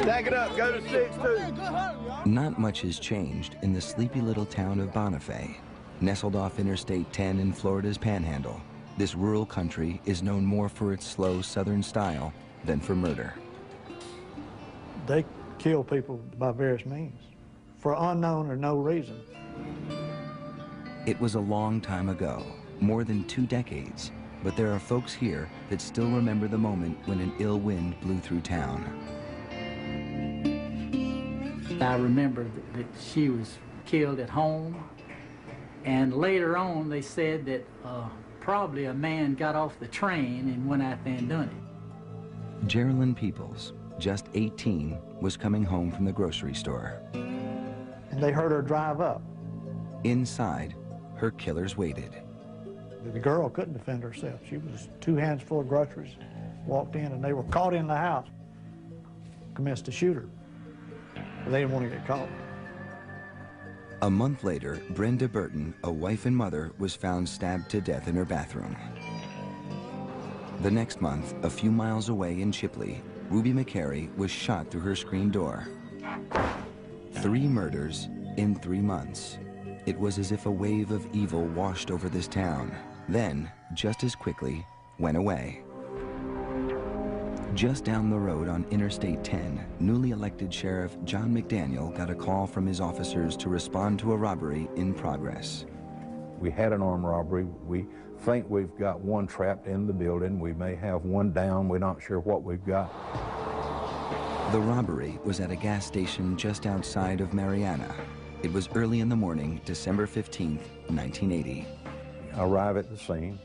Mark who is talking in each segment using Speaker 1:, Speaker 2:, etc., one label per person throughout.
Speaker 1: Stack it up, go to 6-2.
Speaker 2: Not much has changed in the sleepy little town of Bonifay. Nestled off Interstate 10 in Florida's Panhandle, this rural country is known more for its slow southern style than for murder.
Speaker 3: They kill people by various means, for unknown or no reason.
Speaker 2: It was a long time ago, more than 2 decades, but there are folks here that still remember the moment when an ill wind blew through town.
Speaker 4: I remember that she was killed at home, and later on they said that probably a man got off the train and went out there and done it.
Speaker 2: Geraldine Peoples, just 18, was coming home from the grocery store.
Speaker 3: And they heard her drive up.
Speaker 2: Inside, her killers waited.
Speaker 3: The girl couldn't defend herself. She was 2 hands full of groceries, walked in, and they were caught in the house, commenced to shoot her. But they didn't want to get caught.
Speaker 2: A month later, Brenda Burton, a wife and mother, was found stabbed to death in her bathroom. The next month, a few miles away in Chipley, Ruby McCary was shot through her screen door. 3 murders in 3 months. It was as if a wave of evil washed over this town, then, just as quickly, went away. Just down the road on Interstate 10, newly elected Sheriff John McDaniel got a call from his officers to respond to a robbery in progress.
Speaker 5: We had an armed robbery. We think we've got 1 trapped in the building. We may have 1 down. We're not sure what we've got.
Speaker 2: The robbery was at a gas station just outside of Marianna. It was early in the morning, December 15th, 1980.
Speaker 5: I arrive at the scene,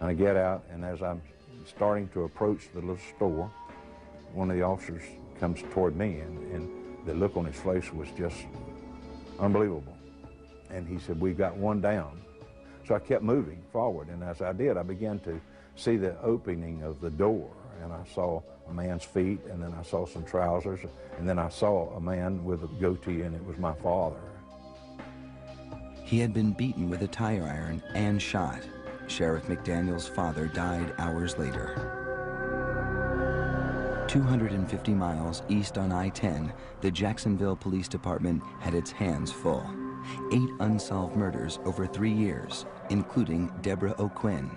Speaker 5: and I get out, and as I'm starting to approach the little store, one of the officers comes toward me, and the look on his face was just unbelievable. And he said, "We've got 1 down." So I kept moving forward, and as I did, I began to see the opening of the door, and I saw a man's feet, and then I saw some trousers, and then I saw a man with a goatee, and it was my father.
Speaker 2: He had been beaten with a tire iron and shot. Sheriff McDaniel's father died hours later. 250 miles east on I-10, the Jacksonville Police Department had its hands full. 8 unsolved murders over 3 years, including Deborah O'Quinn.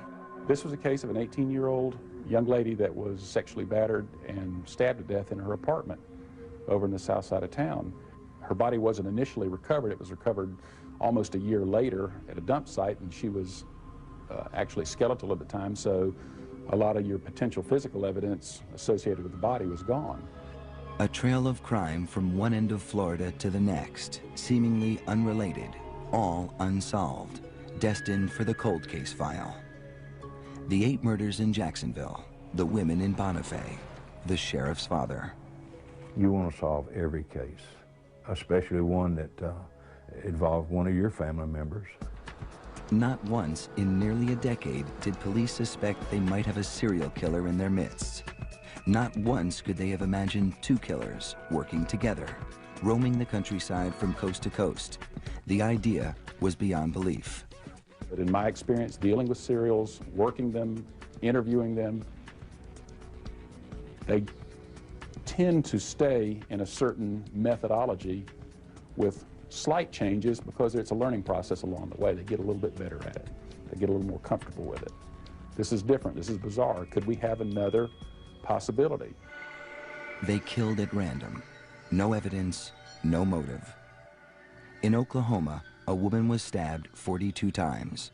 Speaker 6: This was a case of an 18-year-old young lady that was sexually battered and stabbed to death in her apartment over in the south side of town. Her body wasn't initially recovered. It was recovered almost a year later at a dump site, and she was actually skeletal at the time, so a lot of your potential physical evidence associated with the body was gone.
Speaker 2: A trail of crime from one end of Florida to the next, seemingly unrelated, all unsolved, destined for the cold case file. The 8 murders in Jacksonville, the women in Bonifay, the sheriff's father.
Speaker 5: You want to solve every case, especially one that involved one of your family members.
Speaker 2: Not once in nearly a decade did police suspect they might have a serial killer in their midst. Not once could they have imagined 2 killers working together, roaming the countryside from coast to coast. The idea was beyond belief.
Speaker 6: But in my experience dealing with serials, working them, interviewing them, they tend to stay in a certain methodology with slight changes because it's a learning process along the way. They get a little bit better at it. They get a little more comfortable with it. This is different. This is bizarre. Could we have another possibility?
Speaker 2: They killed at random. No evidence, no motive. In Oklahoma, a woman was stabbed 42 times.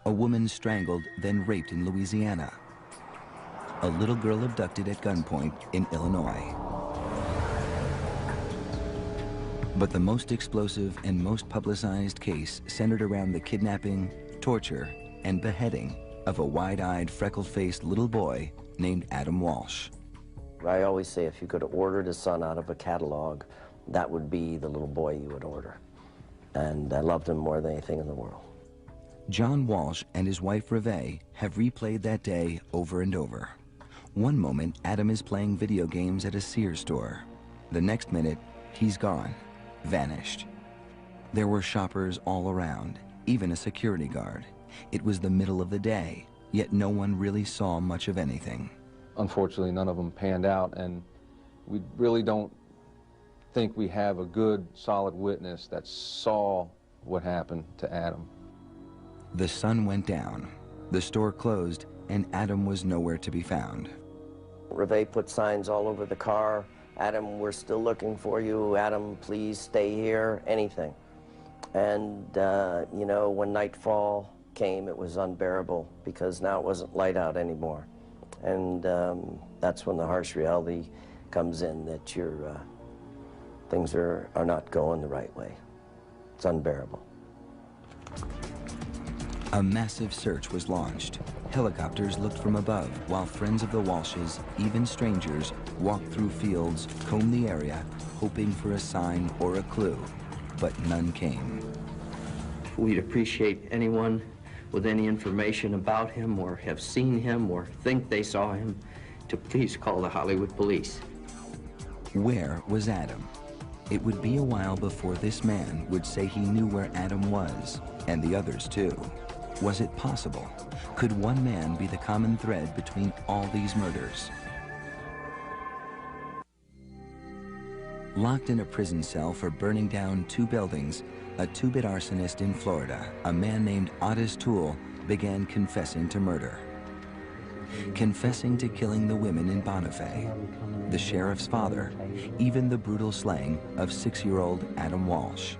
Speaker 2: A woman strangled, then raped in Louisiana. A little girl abducted at gunpoint in Illinois. But the most explosive and most publicized case centered around the kidnapping, torture, and beheading of a wide-eyed, freckle-faced little boy named Adam Walsh.
Speaker 7: I always say if you could order the son out of a catalog, that would be the little boy you would order. And I loved him more than anything in the world.
Speaker 2: John Walsh and his wife Reve have replayed that day over and over. One moment, Adam is playing video games at a Sears store. The next minute, he's gone, vanished. There were shoppers all around, even a security guard. It was the middle of the day, yet no one really saw much of anything.
Speaker 8: Unfortunately, none of them panned out, and We really don't think we have a good, solid witness that saw what happened to Adam.
Speaker 2: The sun went down, the store closed, and Adam was nowhere to be found.
Speaker 7: Reve put signs all over the car. Adam, we're still looking for you. Adam, please stay here, anything. And, you know, when nightfall came, it was unbearable because now it wasn't light out anymore. And that's when the harsh reality comes in that your things are not going the right way. It's unbearable.
Speaker 2: A massive search was launched. Helicopters looked from above, while friends of the Walshes, even strangers, walked through fields, combed the area, hoping for a sign or a clue, but none came.
Speaker 9: We'd appreciate anyone with any information about him or have seen him or think they saw him to please call the Hollywood police.
Speaker 2: Where was Adam? It would be a while before this man would say he knew where Adam was, and the others too. Was it possible? Could one man be the common thread between all these murders? Locked in a prison cell for burning down 2 buildings, a 2-bit arsonist in Florida, a man named OTTIS TOOLE, began confessing to murder. Confessing to killing the women in Bonifay, the sheriff's father, even the brutal slaying of 6-year-old Adam Walsh.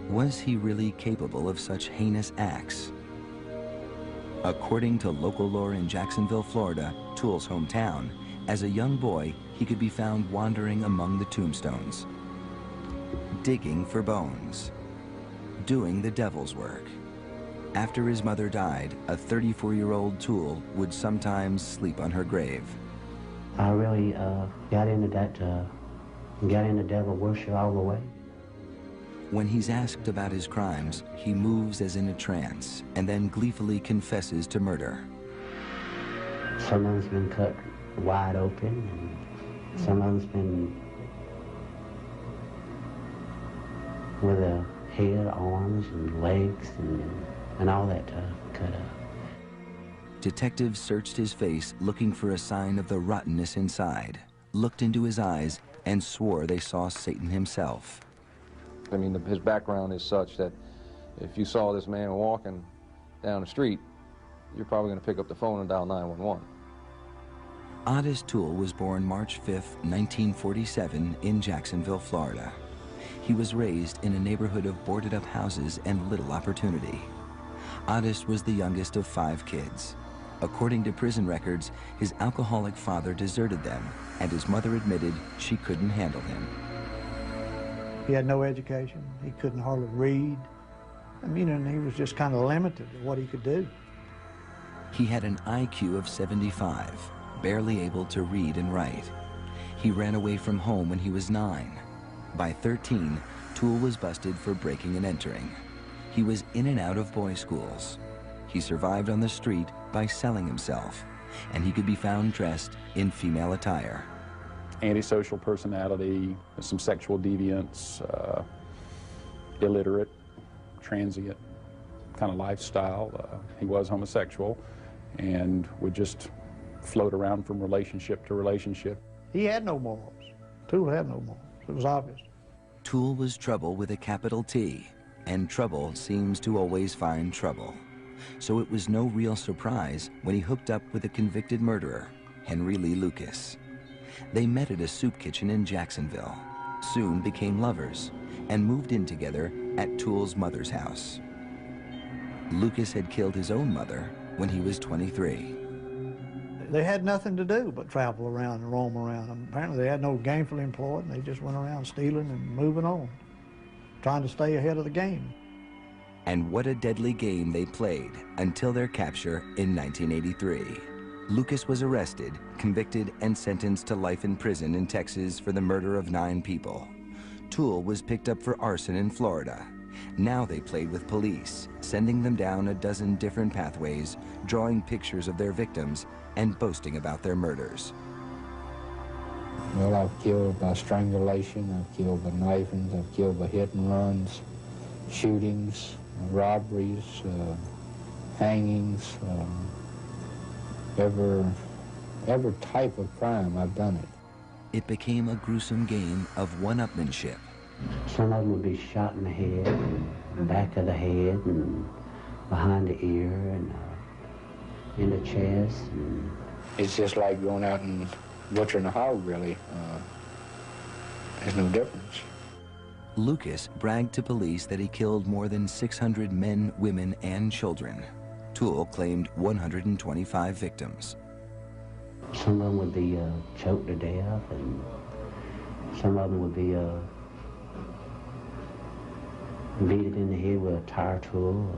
Speaker 2: Was he really capable of such heinous acts? According to local lore in Jacksonville, Florida, Toole's hometown, as a young boy, he could be found wandering among the tombstones, digging for bones, doing the devil's work. After his mother died, a 34-year-old Toole would sometimes sleep on her grave.
Speaker 10: I really got into devil worship all the way.
Speaker 2: When he's asked about his crimes, he moves as in a trance and then gleefully confesses to murder.
Speaker 10: Some of them's been cut wide open, and some of them's been with a head, arms, and legs, and all that cut up.
Speaker 2: Detectives searched his face looking for a sign of the rottenness inside, looked into his eyes, and swore they saw Satan himself.
Speaker 8: I mean, his background is such that if you saw this man walking down the street, you're probably going to pick up the phone and dial 911.
Speaker 2: OTTIS TOOLE was born March 5, 1947 in Jacksonville, Florida. He was raised in a neighborhood of boarded-up houses and little opportunity. OTTIS was the youngest of 5 kids. According to prison records, his alcoholic father deserted them, and his mother admitted she couldn't handle him.
Speaker 3: He had no education. He couldn't hardly read. I mean, and he was just kind of limited to what he could do.
Speaker 2: He had an IQ of 75, barely able to read and write. He ran away from home when he was 9. By 13, Toole was busted for breaking and entering. He was in and out of boys' schools. He survived on the street by selling himself, and he could be found dressed in female attire.
Speaker 6: Antisocial personality, some sexual deviance, illiterate, transient kind of lifestyle. He was homosexual and would just float around from relationship to relationship.
Speaker 3: He had no morals. Toole had no morals. It was obvious.
Speaker 2: Toole was trouble with a capital T, and trouble seems to always find trouble. So it was no real surprise when he hooked up with a convicted murderer, Henry Lee Lucas. They met at a soup kitchen in Jacksonville, soon became lovers, and moved in together at Toole's mother's house. Lucas had killed his own mother when he was 23.
Speaker 3: They had nothing to do but travel around and roam around. And apparently they had no gainful employment, and they just went around stealing and moving on, trying to stay ahead of the game.
Speaker 2: And what a deadly game they played until their capture in 1983. Lucas was arrested, convicted, and sentenced to life in prison in Texas for the murder of 9 people. Toole was picked up for arson in Florida. Now they played with police, sending them down a dozen different pathways, drawing pictures of their victims, and boasting about their murders.
Speaker 11: Well, I've killed by strangulation, I've killed by knifings, I've killed by hit and runs, shootings, robberies, hangings, every type of crime, I've done it.
Speaker 2: it became a gruesome game of one-upmanship.
Speaker 10: Some of them would be shot in the head, and back of the head, and behind the ear, and in the chest. And
Speaker 11: it's just like going out and butchering a hog, really. There's no difference.
Speaker 2: Lucas bragged to police that he killed more than 600 men, women, and children. TOOLE claimed 125 victims.
Speaker 10: Some of them would be choked to death, and some of them would be beat it in the head with a tire tool.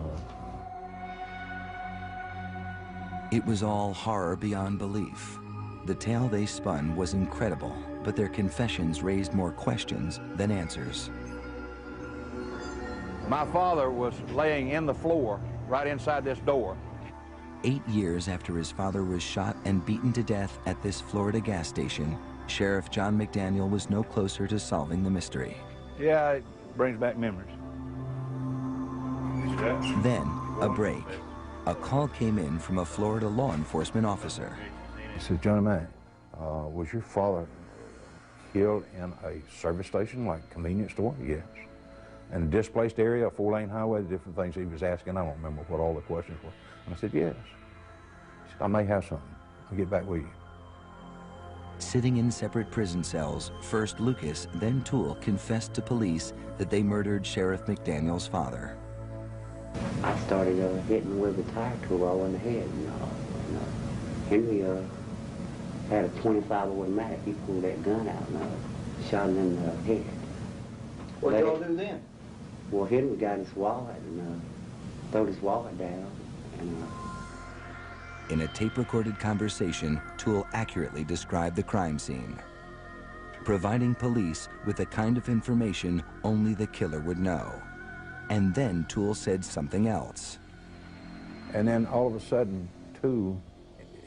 Speaker 2: It was all horror beyond belief. The tale they spun was incredible, but their confessions raised more questions than answers.
Speaker 5: My father was laying in the floor right inside this door.
Speaker 2: 8 years after his father was shot and beaten to death at this Florida gas station, Sheriff John McDaniel was no closer to solving the mystery.
Speaker 5: Yeah, it brings back memories.
Speaker 2: Then, a break. A call came in from a Florida law enforcement officer.
Speaker 5: He said, Johnny Mac, was your father killed in a service station, like convenience store? Yes. In a displaced area, a 4-lane highway, the different things he was asking, I don't remember what all the questions were. And I said, yes. He said, I may have something. I'll get back with you.
Speaker 2: Sitting in separate prison cells, first Lucas, then TOOLE confessed to police that they murdered Sheriff McDaniel's father.
Speaker 10: I started hitting with a tire tool all in the head. Henry had a 25 automatic. He pulled that gun out and shot him in the head.
Speaker 12: What did y'all do then?
Speaker 10: Well, Henry got his wallet and threw his wallet down. And,
Speaker 2: In a tape-recorded conversation, TOOLE accurately described the crime scene, providing police with the kind of information only the killer would know. And then TOOLE said something else.
Speaker 5: And then all of a sudden, too,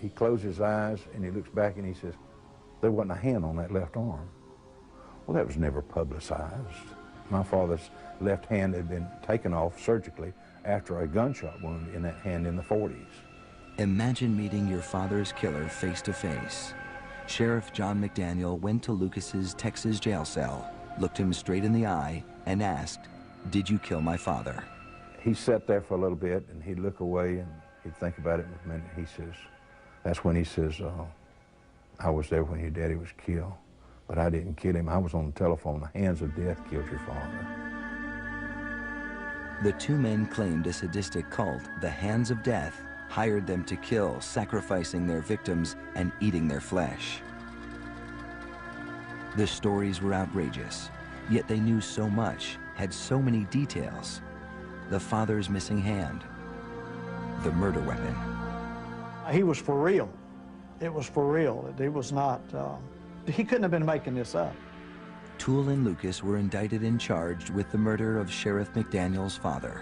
Speaker 5: he closed his eyes and he looks back and he says, there wasn't a hand on that left arm. Well, that was never publicized. My father's left hand had been taken off surgically after a gunshot wound in that hand in the 40s.
Speaker 2: Imagine meeting your father's killer face to face. Sheriff John McDaniel went to Lucas's Texas jail cell, looked him straight in the eye, and asked, "Did you kill my father?"
Speaker 5: He sat there for a little bit and he'd look away and he'd think about it in a minute. He says, that's when he says, I was there when your daddy was killed, but I didn't kill him. I was on the telephone. The hands of death killed your father.
Speaker 2: The two men claimed a sadistic cult, the Hands of Death, hired them to kill, sacrificing their victims and eating their flesh. The stories were outrageous, yet they knew so much, had so many details. The father's missing hand, the murder weapon.
Speaker 3: He was for real. It was for real. It was not, he couldn't have been making this up.
Speaker 2: TOOLE and Lucas were indicted and charged with the murder of Sheriff McDaniel's father.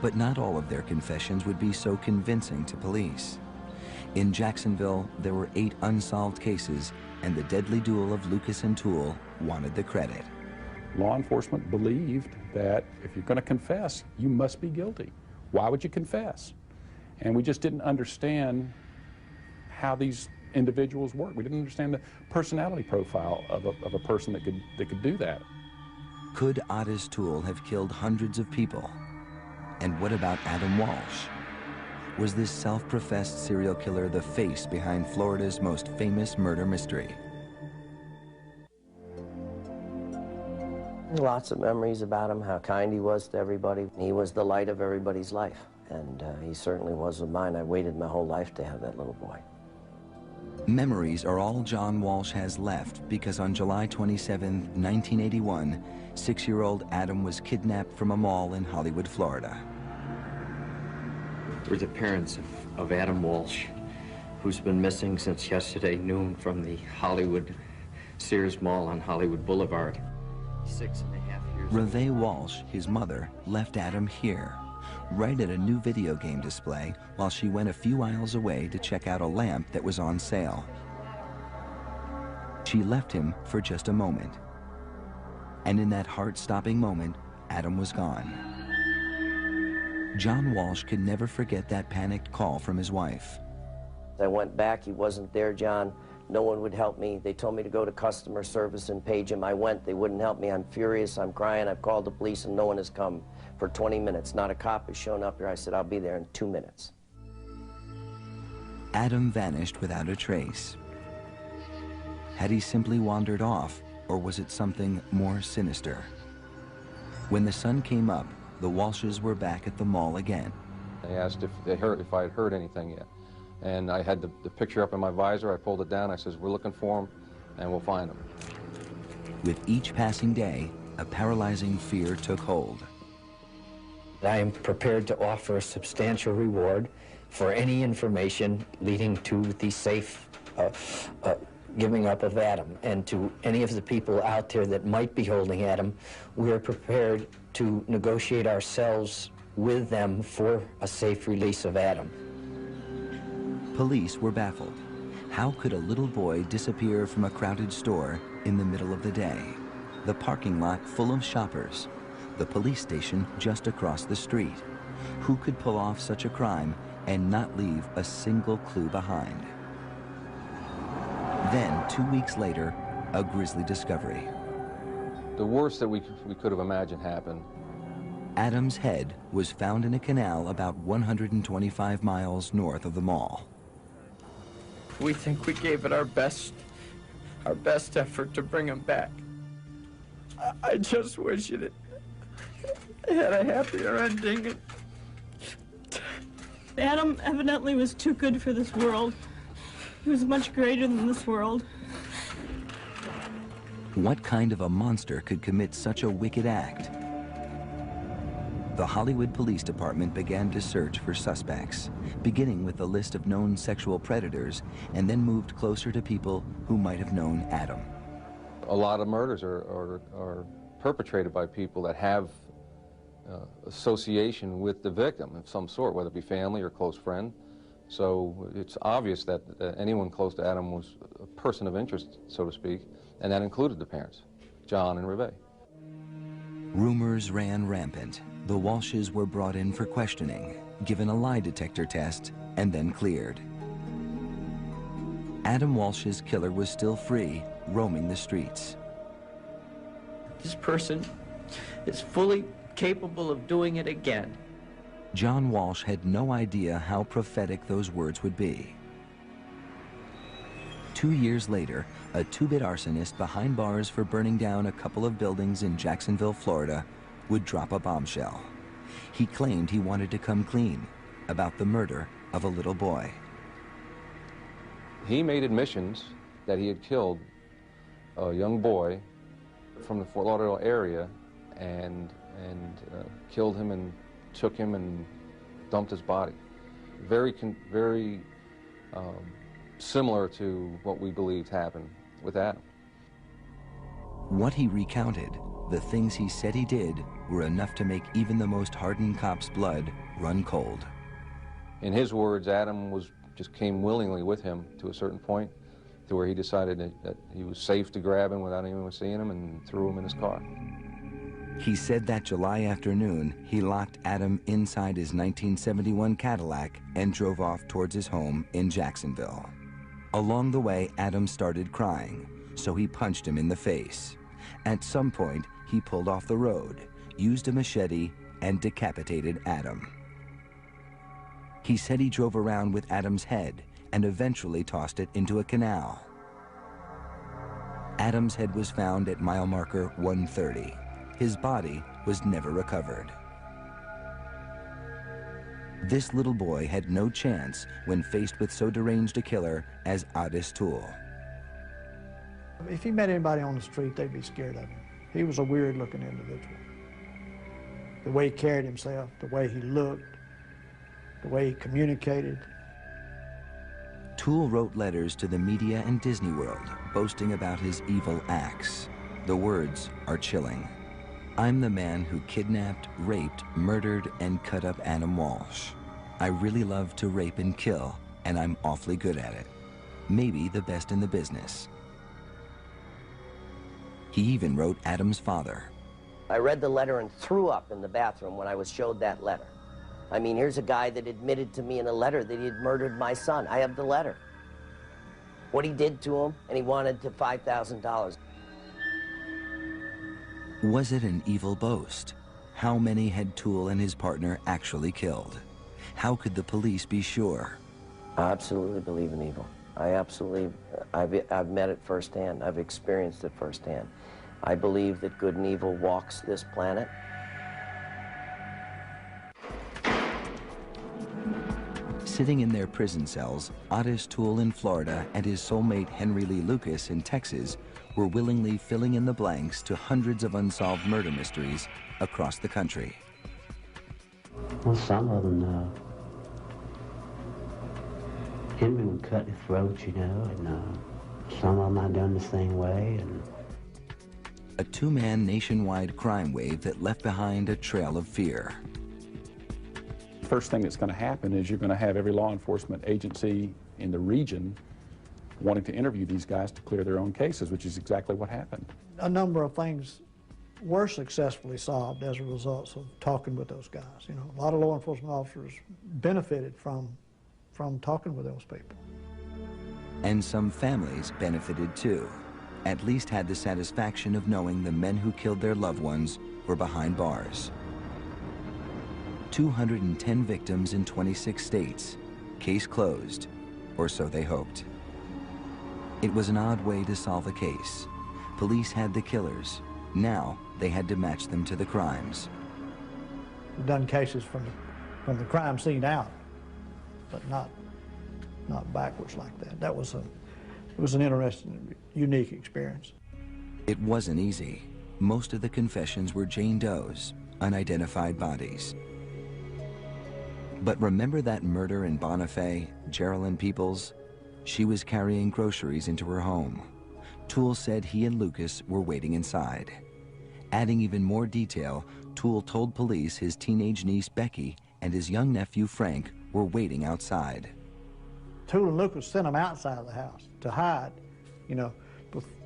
Speaker 2: But not all of their confessions would be so convincing to police. In Jacksonville, there were 8 unsolved cases, and the deadly duel of Lucas and TOOLE wanted the credit.
Speaker 6: Law enforcement believed that if you're going to confess, you must be guilty. Why would you confess? And we just didn't understand how these individuals work. We didn't understand the personality profile of a person that could do that.
Speaker 2: Could OTTIS TOOLE have killed hundreds of people? And what about Adam Walsh? Was this self-professed serial killer the face behind Florida's most famous murder mystery?
Speaker 7: Lots of memories about him, how kind he was to everybody. He was the light of everybody's life, and he certainly was of mine. I waited my whole life to have that little boy.
Speaker 2: Memories are all John Walsh has left because on July 27, 1981, 6-year-old Adam was kidnapped from a mall in Hollywood, Florida.
Speaker 9: We're the parents of Adam Walsh, who's been missing since yesterday noon from the Hollywood Sears Mall on Hollywood Boulevard. 6.5 years old.
Speaker 2: Reve Walsh, his mother, left Adam here, right at a new video game display, while she went a few aisles away to check out a lamp that was on sale. She left him for just a moment. And in that heart-stopping moment, Adam was gone. John Walsh could never forget that panicked call from his wife.
Speaker 7: I went back, he wasn't there, John. No one would help me. They told me to go to customer service and page him. I went. They wouldn't help me. I'm furious. I'm crying. I've called the police, and no one has come for 20 minutes. Not a cop has shown up here. I said, I'll be there in 2 minutes.
Speaker 2: Adam vanished without a trace. Had he simply wandered off, or was it something more sinister? When the sun came up, the Walshes were back at the mall again.
Speaker 8: They asked if I had heard anything yet. And I had the picture up in my visor. I pulled it down. I says, we're looking for him, and we'll find him.
Speaker 2: With each passing day, a paralyzing fear took hold.
Speaker 13: I am prepared to offer a substantial reward for any information leading to the safe giving up of Adam. And to any of the people out there that might be holding Adam, we are prepared to negotiate ourselves with them for a safe release of Adam.
Speaker 2: Police were baffled. How could a little boy disappear from a crowded store in the middle of the day? The parking lot full of shoppers. The police station just across the street. Who could pull off such a crime and not leave a single clue behind? Then, 2 weeks later, a grisly discovery.
Speaker 8: The worst that we could have imagined happened.
Speaker 2: Adam's head was found in a canal about 125 miles north of the mall.
Speaker 14: We think we gave it our best effort to bring him back. I just wish it had a happier ending.
Speaker 15: Adam evidently was too good for this world. He was much greater than this world.
Speaker 2: What kind of a monster could commit such a wicked act? The Hollywood Police Department began to search for suspects, beginning with a list of known sexual predators, and then moved closer to people who might have known Adam.
Speaker 8: A lot of murders are perpetrated by people that have association with the victim of some sort, whether it be family or close friend. So it's obvious that anyone close to Adam was a person of interest, so to speak, and that included the parents, John and Rebe.
Speaker 2: Rumors ran rampant. The Walshes were brought in for questioning, given a lie detector test, and then cleared. Adam Walsh's killer was still free, roaming the streets.
Speaker 14: This person is fully capable of doing it again.
Speaker 2: John Walsh had no idea how prophetic those words would be. 2 years later, a two-bit arsonist behind bars for burning down a couple of buildings in Jacksonville, Florida, would drop a bombshell. He claimed he wanted to come clean about the murder of a little boy.
Speaker 8: He made admissions that he had killed a young boy from the Fort Lauderdale area and killed him and took him and dumped his body. Very similar to what we believed happened with Adam.
Speaker 2: What he recounted, the things he said he did, were enough to make even the most hardened cop's blood run cold.
Speaker 8: In his words, Adam just came willingly with him to a certain point, to where he decided that he was safe to grab him without anyone seeing him and threw him in his car.
Speaker 2: He said that July afternoon, he locked Adam inside his 1971 Cadillac and drove off towards his home in Jacksonville. Along the way, Adam started crying, so he punched him in the face. At some point, he pulled off the road, used a machete, and decapitated Adam. He said he drove around with Adam's head and eventually tossed it into a canal. Adam's head was found at mile marker 130. His body was never recovered. This little boy had no chance when faced with so deranged a killer as OTTIS TOOLE.
Speaker 3: If he met anybody on the street, they'd be scared of him. He was a weird-looking individual. The way he carried himself, the way he looked, the way he communicated.
Speaker 2: TOOLE wrote letters to the media and Disney World, boasting about his evil acts. The words are chilling. I'm the man who kidnapped, raped, murdered, and cut up Adam Walsh. I really love to rape and kill, and I'm awfully good at it. Maybe the best in the business. He even wrote Adam's father.
Speaker 7: I read the letter and threw up in the bathroom when I was showed that letter. I mean, here's a guy that admitted to me in a letter that he had murdered my son. I have the letter. what he did to him, and he wanted to $5,000.
Speaker 2: Was it an evil boast? How many had TOOLE and his partner actually killed? How could the police be sure?
Speaker 7: I absolutely believe in evil. I've met it firsthand. I've experienced it firsthand. I believe that good and evil walks this planet.
Speaker 2: Sitting in their prison cells, OTTIS TOOLE in Florida and his soulmate Henry Lee Lucas in Texas were willingly filling in the blanks to hundreds of unsolved murder mysteries across the country.
Speaker 10: Well, some of them, Henry would cut his throat, you know, and some of them I done the same way. And
Speaker 2: a two-man nationwide crime wave that left behind a trail of fear.
Speaker 6: First thing that's going to happen is you're going to have every law enforcement agency in the region wanting to interview these guys to clear their own cases, which is exactly what happened.
Speaker 3: A number of things were successfully solved as a result of talking with those guys. You know, a lot of law enforcement officers benefited from talking with those people.
Speaker 2: And some families benefited too, at least had the satisfaction of knowing the men who killed their loved ones were behind bars. 210 victims in 26 states, case closed, or so they hoped. It was an odd way to solve a case. Police had the killers. Now they had to match them to the crimes.
Speaker 3: We've done cases from the crime scene out, but not backwards like that. It was an interesting, unique experience.
Speaker 2: It wasn't easy. Most of the confessions were Jane Doe's, unidentified bodies. But remember that murder in Bonifay, Geraldine Peoples? She was carrying groceries into her home. TOOLE said he and Lucas were waiting inside. Adding even more detail, TOOLE told police his teenage niece Becky and his young nephew Frank were waiting outside.
Speaker 3: TOOLE and Lucas sent them outside of the house to hide, you know,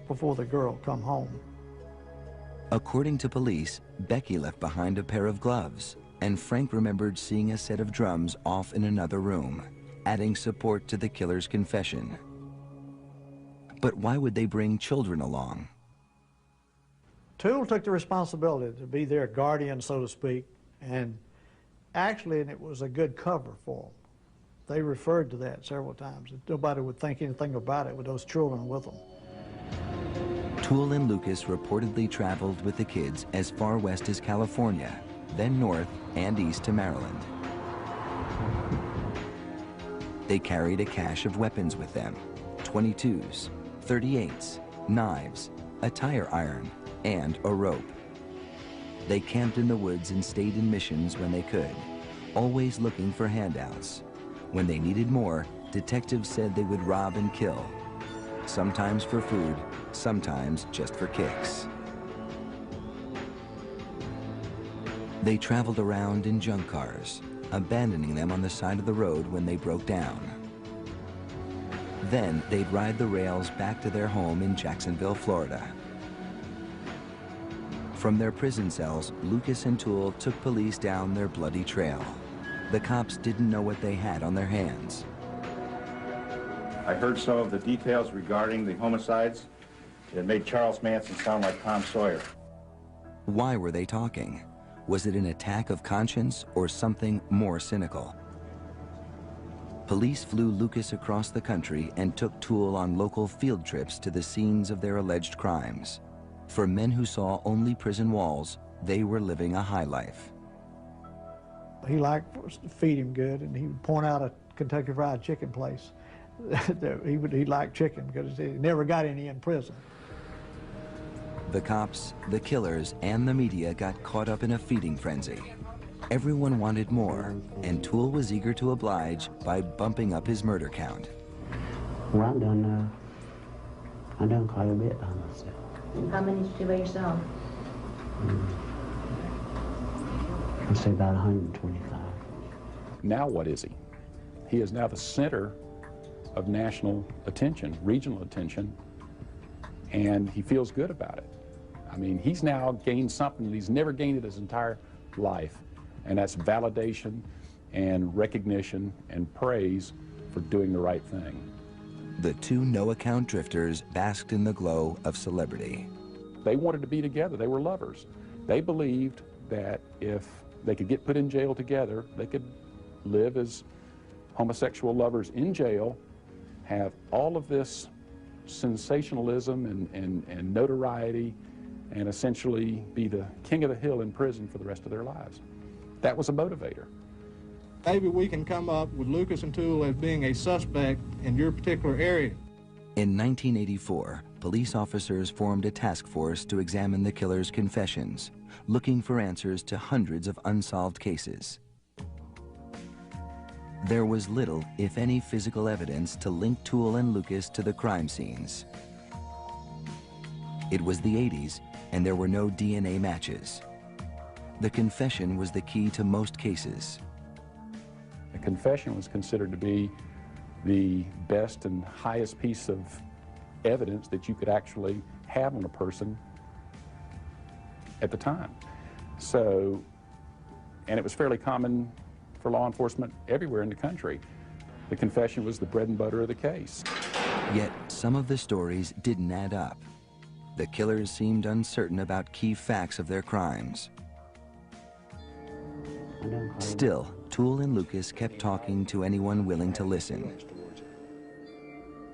Speaker 3: before the girl come home.
Speaker 2: According to police, Becky left behind a pair of gloves, and Frank remembered seeing a set of drums off in another room, adding support to the killer's confession. But why would they bring children along?
Speaker 3: TOOLE took the responsibility to be their guardian, so to speak, and actually, it was a good cover for them. They referred to that several times. Nobody would think anything about it with those children with them.
Speaker 2: TOOLE and Lucas reportedly traveled with the kids as far west as California, then north and east to Maryland. They carried a cache of weapons with them, 22s, 38s, knives, a tire iron, and a rope. They camped in the woods and stayed in missions when they could, always looking for handouts. When they needed more, detectives said they would rob and kill, sometimes for food, sometimes just for kicks. They traveled around in junk cars, abandoning them on the side of the road when they broke down. Then they'd ride the rails back to their home in Jacksonville, Florida. From their prison cells, Lucas and TOOLE took police down their bloody trail. The cops didn't know what they had on their hands.
Speaker 16: I heard some of the details regarding the homicides. It made Charles Manson sound like Tom Sawyer.
Speaker 2: Why were they talking? Was it an attack of conscience or something more cynical? Police flew Lucas across the country and took TOOLE on local field trips to the scenes of their alleged crimes. For men who saw only prison walls, they were living a high life.
Speaker 3: He liked to feed him good, and he would point out a Kentucky Fried Chicken place. he liked chicken because he never got any in prison.
Speaker 2: The cops, the killers, and the media got caught up in a feeding frenzy. Everyone wanted more, and TOOLE was eager to oblige by bumping up his murder count.
Speaker 10: Well, I'm done quite a bit by myself.
Speaker 17: How many did you do by yourself?
Speaker 10: I'd say about 125.
Speaker 6: Now what is he? He is now the center of national attention, regional attention, and he feels good about it. I mean, he's now gained something that he's never gained in his entire life, and that's validation and recognition and praise for doing the right thing.
Speaker 2: The two no-account drifters basked in the glow of celebrity.
Speaker 6: They wanted to be together. They were lovers. They believed that if they could get put in jail together, they could live as homosexual lovers in jail, have all of this sensationalism and notoriety, and essentially be the king of the hill in prison for the rest of their lives. That was a motivator.
Speaker 18: Maybe we can come up with Lucas and Toole as being a suspect in your particular area.
Speaker 2: In 1984, police officers formed a task force to examine the killer's confessions, looking for answers to hundreds of unsolved cases. There was little, if any, physical evidence to link Toole and Lucas to the crime scenes. It was the 80s, and there were no DNA matches. The confession was the key to most cases.
Speaker 6: A confession was considered to be the best and highest piece of evidence that you could actually have on a person at the time. So, and it was fairly common for law enforcement everywhere in the country. The confession was the bread and butter of the case.
Speaker 2: Yet some of the stories didn't add up. The killers seemed uncertain about key facts of their crimes. Still, Toole and Lucas kept talking to anyone willing to listen.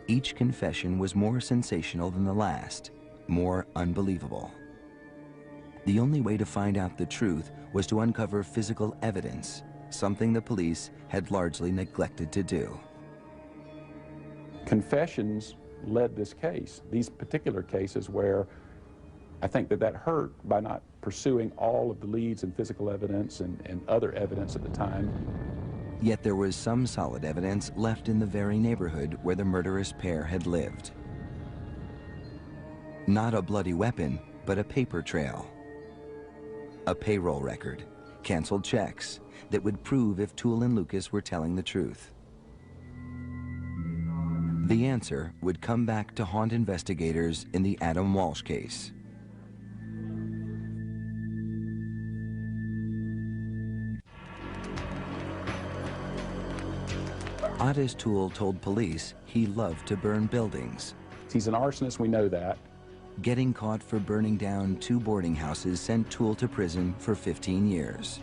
Speaker 2: Each confession was more sensational than the last, more unbelievable. The only way to find out the truth was to uncover physical evidence, something the police had largely neglected to do.
Speaker 6: Confessions led this case, these particular cases where I think that hurt by not pursuing all of the leads and physical evidence and other evidence at the time.
Speaker 2: Yet there was some solid evidence left in the very neighborhood where the murderous pair had lived. Not a bloody weapon, but a paper trail. A payroll record, canceled checks that would prove if Toole and Lucas were telling the truth. The answer would come back to haunt investigators in the Adam Walsh case. OTTIS Toole told police he loved to burn buildings.
Speaker 6: He's an arsonist, we know that.
Speaker 2: Getting caught for burning down 2 boarding houses sent Toole to prison for 15 years.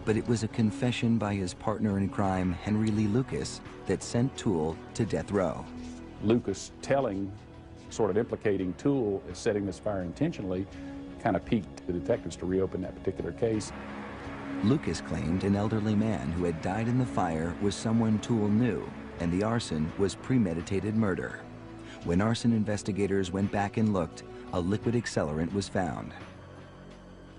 Speaker 2: But it was a confession by his partner in crime, Henry Lee Lucas, that sent Toole to death row.
Speaker 6: Lucas telling, sort of implicating Toole as setting this fire intentionally, kind of piqued the detectives to reopen that particular case.
Speaker 2: Lucas claimed an elderly man who had died in the fire was someone Toole knew, and the arson was premeditated murder. When arson investigators went back and looked, a liquid accelerant was found.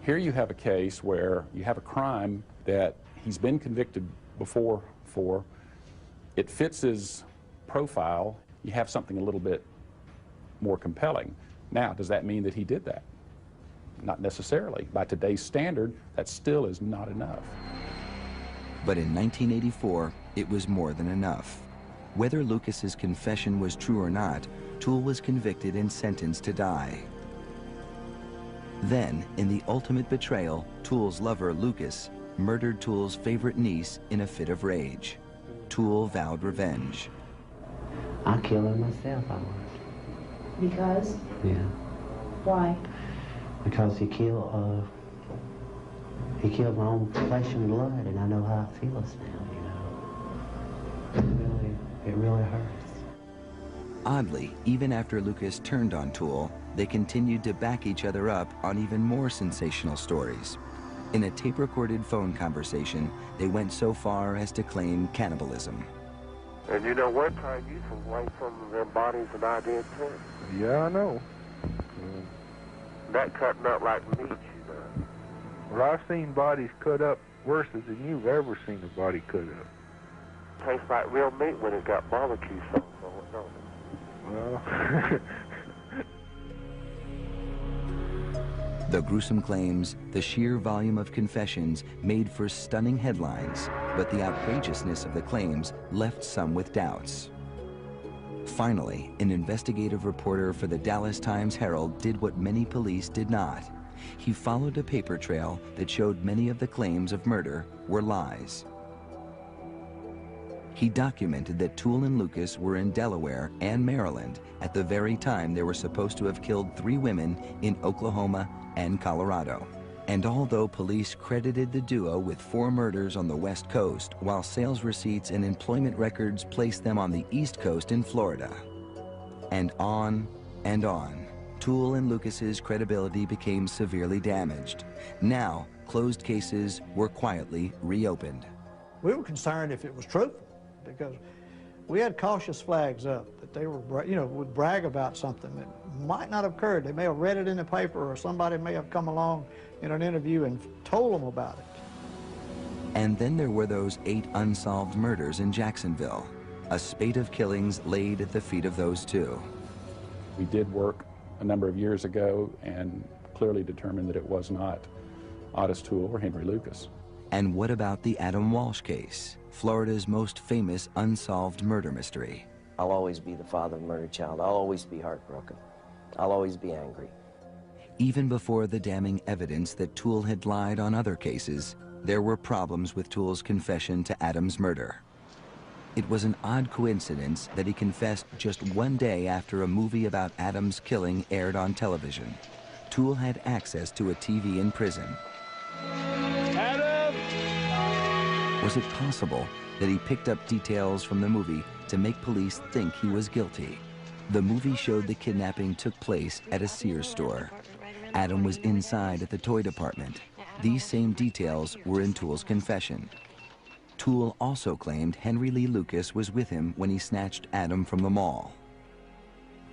Speaker 6: Here you have a case where you have a crime that he's been convicted before for. It fits his profile. You have something a little bit more compelling. Now, does that mean that he did that? Not necessarily. By today's standard, that still is not enough.
Speaker 2: But in 1984, it was more than enough. Whether Lucas's confession was true or not, Toole was convicted and sentenced to die. Then, in the ultimate betrayal, Toole's lover, Lucas, murdered Toole's favorite niece in a fit of rage. Toole vowed revenge.
Speaker 10: I killed her myself, I was.
Speaker 17: Because?
Speaker 10: Yeah.
Speaker 17: Why?
Speaker 10: Because he killed my own flesh and blood, and I know how it feels now, you know. It really hurts.
Speaker 2: Oddly, even after Lucas turned on Toole, they continued to back each other up on even more sensational stories. In a tape-recorded phone conversation, they went so far as to claim cannibalism.
Speaker 1: And you know, one time you some some of their bodies and I did too.
Speaker 19: Yeah, I know.
Speaker 1: That cutting up like meat, you know.
Speaker 19: Well, I've seen bodies cut up worse than you've ever seen a body cut up.
Speaker 1: Tastes like real meat when it got barbecue sauce on it, don't it?
Speaker 19: Well...
Speaker 2: The gruesome claims, the sheer volume of confessions made for stunning headlines, but the outrageousness of the claims left some with doubts. Finally, an investigative reporter for the Dallas Times-Herald did what many police did not. He followed a paper trail that showed many of the claims of murder were lies. He documented that Toole and Lucas were in Delaware and Maryland at the very time they were supposed to have killed 3 women in Oklahoma and Colorado. And although police credited the duo with 4 murders on the West Coast, while sales receipts and employment records placed them on the East Coast in Florida. And on, Toole and Lucas's credibility became severely damaged. Now, closed cases were quietly reopened.
Speaker 3: We were concerned if it was truthful, because we had cautious flags up that they were, would brag about something that might not have occurred. They may have read it in the paper, or somebody may have come along in an interview and told them about it.
Speaker 2: And then there were those 8 unsolved murders in Jacksonville, a spate of killings laid at the feet of those 2.
Speaker 6: We did work a number of years ago and clearly determined that it was not OTTIS, TOOLE, or Henry Lucas.
Speaker 2: And what about the Adam Walsh case, Florida's most famous unsolved murder mystery?
Speaker 7: I'll always be the father of a murdered child. I'll always be heartbroken. I'll always be angry.
Speaker 2: Even before the damning evidence that Toole had lied on other cases, there were problems with Toole's confession to Adam's murder. It was an odd coincidence that he confessed just 1 day after a movie about Adam's killing aired on television. Toole had access to a TV in prison.
Speaker 20: Adam!
Speaker 2: Was it possible that he picked up details from the movie to make police think he was guilty? The movie showed the kidnapping took place at a Sears store. Adam was inside at the toy department. These same details were in Toole's confession. Toole also claimed Henry Lee Lucas was with him when he snatched Adam from the mall.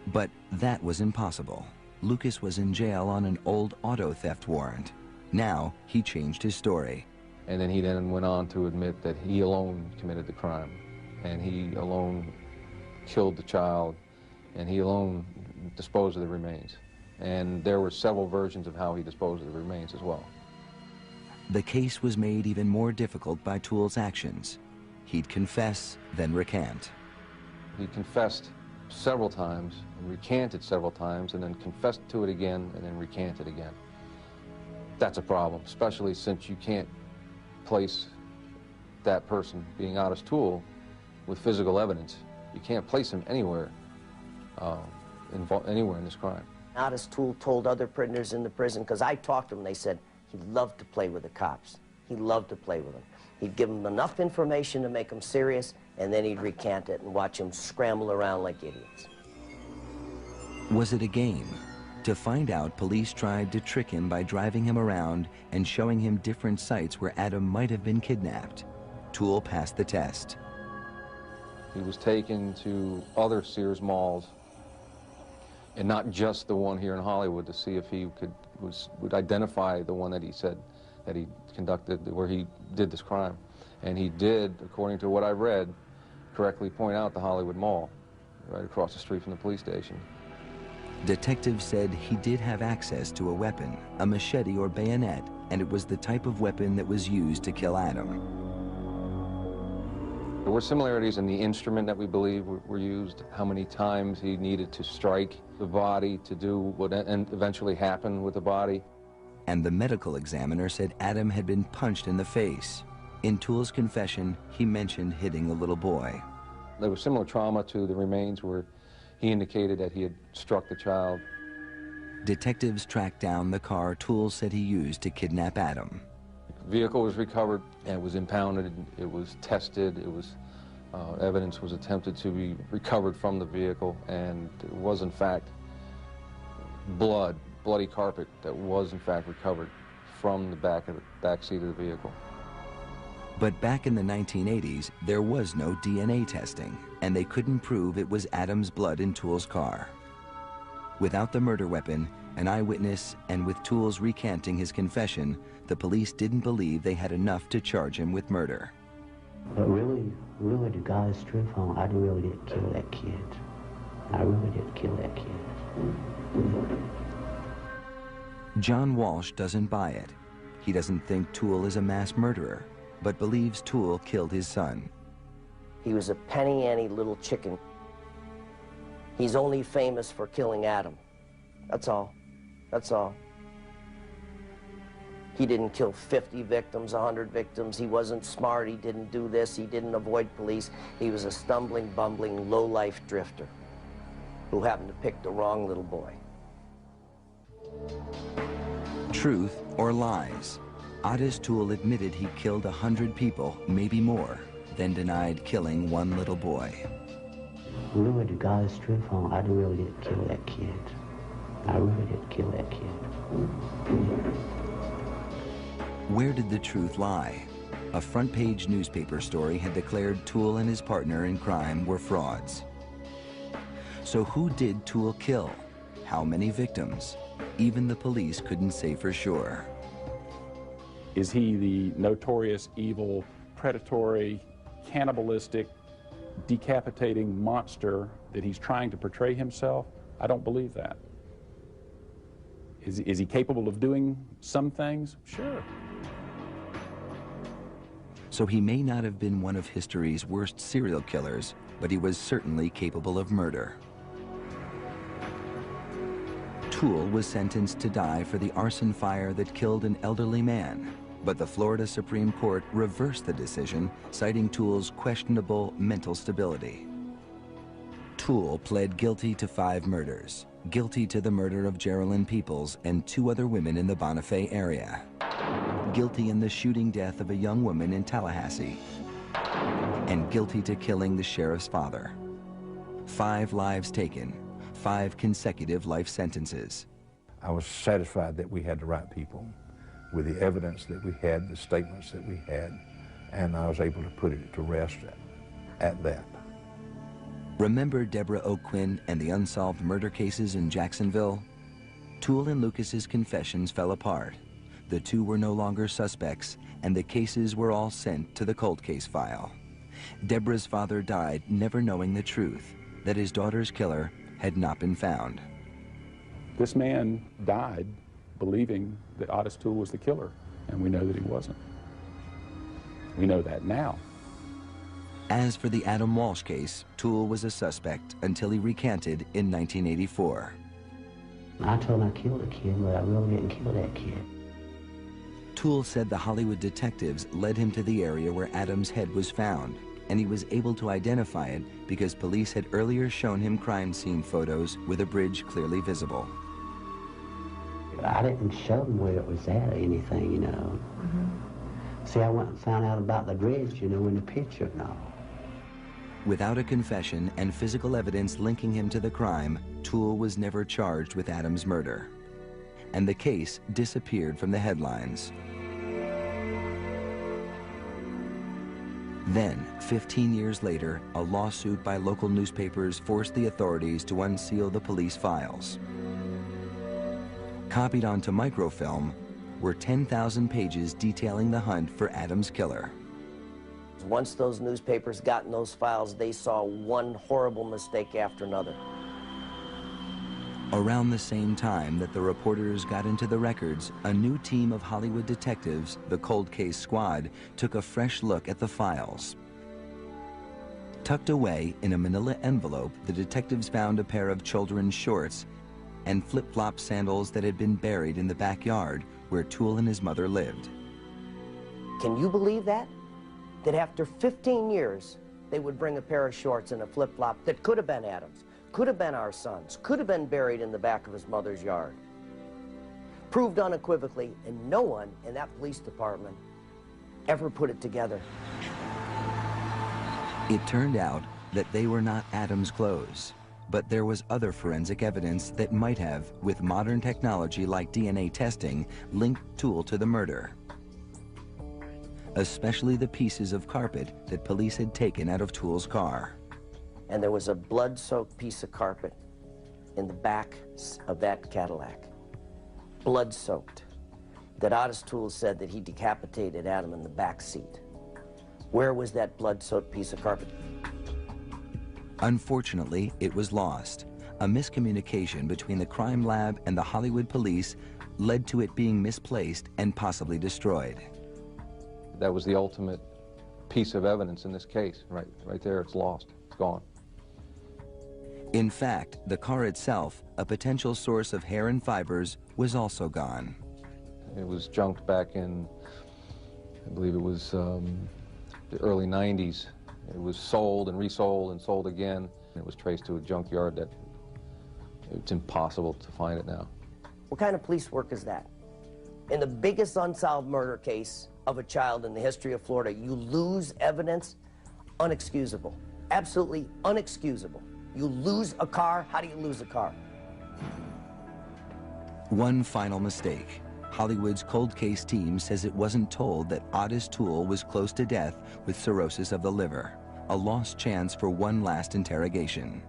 Speaker 2: But that was impossible. Lucas was in jail on an old auto theft warrant. Now he changed his story.
Speaker 8: And then he went on to admit that he alone committed the crime, and he alone killed the child, and he alone disposed of the remains. And there were several versions of how he disposed of the remains as well.
Speaker 2: The case was made even more difficult by Toole's actions. He'd confess, then recant.
Speaker 8: He confessed several times, and recanted several times, and then confessed to it again, and then recanted again. That's a problem, especially since you can't place that person, being OTTIS TOOLE, with physical evidence. You can't place him anywhere, anywhere in this crime.
Speaker 7: OTTIS TOOLE told other prisoners in the prison, because I talked to them, they said he loved to play with the cops. He loved to play with them. He'd give them enough information to make them serious, and then he'd recant it and watch them scramble around like idiots.
Speaker 2: Was it a game? To find out, police tried to trick him by driving him around and showing him different sites where Adam might have been kidnapped. Toole passed the test.
Speaker 8: He was taken to other Sears malls, and not just the one here in Hollywood, to see if he would identify the one that he said that he conducted, where he did this crime. And he did, according to what I read, correctly point out the Hollywood Mall, right across the street from the police station.
Speaker 2: Detectives said he did have access to a weapon, a machete or bayonet, and it was the type of weapon that was used to kill Adam.
Speaker 8: There were similarities in the instrument that we believe were used, how many times he needed to strike the body to do what eventually happened with the body.
Speaker 2: And the medical examiner said Adam had been punched in the face. In Toole's confession, he mentioned hitting a little boy.
Speaker 8: There was similar trauma to the remains where he indicated that he had struck the child.
Speaker 2: Detectives tracked down the car Toole said he used to kidnap Adam.
Speaker 8: The vehicle was recovered, and it was impounded, it was tested, it was, evidence was attempted to be recovered from the vehicle, and it was in fact bloody carpet that was in fact recovered from the back seat of the vehicle.
Speaker 2: But back in the 1980s, there was no DNA testing, and they couldn't prove it was Adam's blood in Toole's car. Without the murder weapon, an eyewitness, and with Toole's recanting his confession, the police didn't believe they had enough to charge him with murder.
Speaker 10: But really, to God's truth, I really didn't kill that kid. I really didn't kill that kid.
Speaker 2: John Walsh doesn't buy it. He doesn't think Toole is a mass murderer, but believes Toole killed his son.
Speaker 7: He was a penny-ante little chicken. He's only famous for killing Adam. That's all. That's all. He didn't kill 50 victims, 100 victims. He wasn't smart. He didn't do this. He didn't avoid police. He was a stumbling, bumbling, low-life drifter who happened to pick the wrong little boy.
Speaker 2: Truth or lies? OTTIS TOOLE admitted he killed 100 people, maybe more, then denied killing one little boy.
Speaker 10: Really, to God's truth, I really didn't kill that kid. I really didn't kill that kid.
Speaker 2: Where did the truth lie? A front-page newspaper story had declared TOOLE and his partner in crime were frauds. So who did TOOLE kill? How many victims? Even the police couldn't say for sure.
Speaker 6: Is he the notorious, evil, predatory, cannibalistic, decapitating monster that he's trying to portray himself? I don't believe that. Is he capable of doing some things? Sure.
Speaker 2: So he may not have been one of history's worst serial killers, but he was certainly capable of murder. TOOLE was sentenced to die for the arson fire that killed an elderly man, but the Florida Supreme Court reversed the decision, citing TOOLE's questionable mental stability. TOOLE pled guilty to 5 murders, guilty to the murder of Geraldine Peoples and 2 other women in the Bonifay area, guilty in the shooting death of a young woman in Tallahassee, and guilty to killing the sheriff's father. 5 lives taken, 5 consecutive life sentences.
Speaker 5: I was satisfied that we had the right people with the evidence that we had, the statements that we had, and I was able to put it to rest at that.
Speaker 2: Remember Deborah O'Quinn and the unsolved murder cases in Jacksonville? TOOLE and Lucas's confessions fell apart. The 2 were no longer suspects, and the cases were all sent to the cold case file. Deborah's father died never knowing the truth, that his daughter's killer had not been found.
Speaker 6: This man died believing that OTTIS TOOLE was the killer, and we know that he wasn't. We know that now.
Speaker 2: As for the Adam Walsh case, TOOLE was a suspect until he recanted in 1984.
Speaker 10: I told him I killed a kid, but I really didn't kill that kid.
Speaker 2: TOOLE said the Hollywood detectives led him to the area where Adam's head was found, and he was able to identify it because police had earlier shown him crime scene photos with a bridge clearly visible.
Speaker 10: I didn't show him where it was at or anything, you know. See, I went and found out about the bridge, you know, in the picture and all.
Speaker 2: Without a confession and physical evidence linking him to the crime, TOOLE was never charged with Adam's murder. And the case disappeared from the headlines. Then, 15 years later, a lawsuit by local newspapers forced the authorities to unseal the police files. Copied onto microfilm were 10,000 pages detailing the hunt for Adam's killer.
Speaker 7: Once those newspapers got in those files, they saw one horrible mistake after another.
Speaker 2: Around the same time that the reporters got into the records, a new team of Hollywood detectives, the Cold Case Squad, took a fresh look at the files. Tucked away in a manila envelope, the detectives found a pair of children's shorts and flip-flop sandals that had been buried in the backyard where TOOLE and his mother lived.
Speaker 7: Can you believe that? That after 15 years, they would bring a pair of shorts and a flip-flop that could have been Adam's, could have been our son's, could have been buried in the back of his mother's yard. Proved unequivocally, and no one in that police department ever put it together.
Speaker 2: It turned out that they were not Adam's clothes, but there was other forensic evidence that might have, with modern technology like DNA testing, linked TOOLE to the murder. Especially the pieces of carpet that police had taken out of TOOLE's car.
Speaker 7: And there was a blood-soaked piece of carpet in the back of that Cadillac. Blood-soaked. That OTTIS TOOLE said that he decapitated Adam in the back seat. Where was that blood-soaked piece of carpet?
Speaker 2: Unfortunately, it was lost. A miscommunication between the crime lab and the Hollywood police led to it being misplaced and possibly destroyed.
Speaker 8: That was the ultimate piece of evidence in this case. Right there, it's lost. It's gone.
Speaker 2: In fact, the car itself, a potential source of hair and fibers, was also gone.
Speaker 8: It was junked back in, I believe it was the early 90s. It was sold and resold and sold again. It was traced to a junkyard that it's impossible to find it now.
Speaker 7: What kind of police work is that? In the biggest unsolved murder case of a child in the history of Florida, you lose evidence, unexcusable. Absolutely unexcusable. You lose a car, how do you lose a car?
Speaker 2: One final mistake. Hollywood's cold case team says it wasn't told that OTTIS TOOLE was close to death with cirrhosis of the liver, a lost chance for one last interrogation.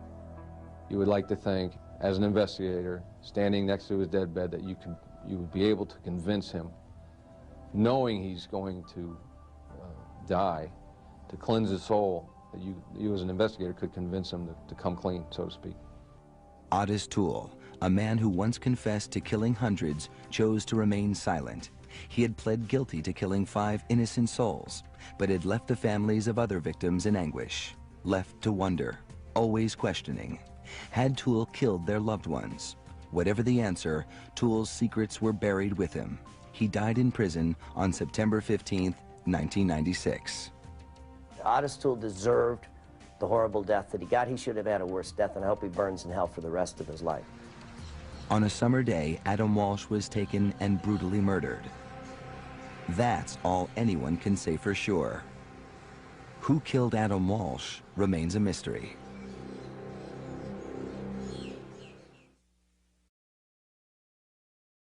Speaker 8: You would like to think, as an investigator, standing next to his deathbed, that you would be able to convince him, knowing he's going to die, to cleanse his soul, that you as an investigator could convince him to come clean, so to speak.
Speaker 2: OTTIS TOOLE, a man who once confessed to killing hundreds, chose to remain silent. He had pled guilty to killing 5 innocent souls, but had left the families of other victims in anguish, left to wonder, always questioning. Had TOOLE killed their loved ones? Whatever the answer, TOOLE's secrets were buried with him. He died in prison on September 15th, 1996.
Speaker 7: OTTIS TOOLE deserved the horrible death that he got. He should have had a worse death, and I hope he burns in hell for the rest of his life.
Speaker 2: On a summer day, Adam Walsh was taken and brutally murdered. That's all anyone can say for sure. Who killed Adam Walsh remains a mystery.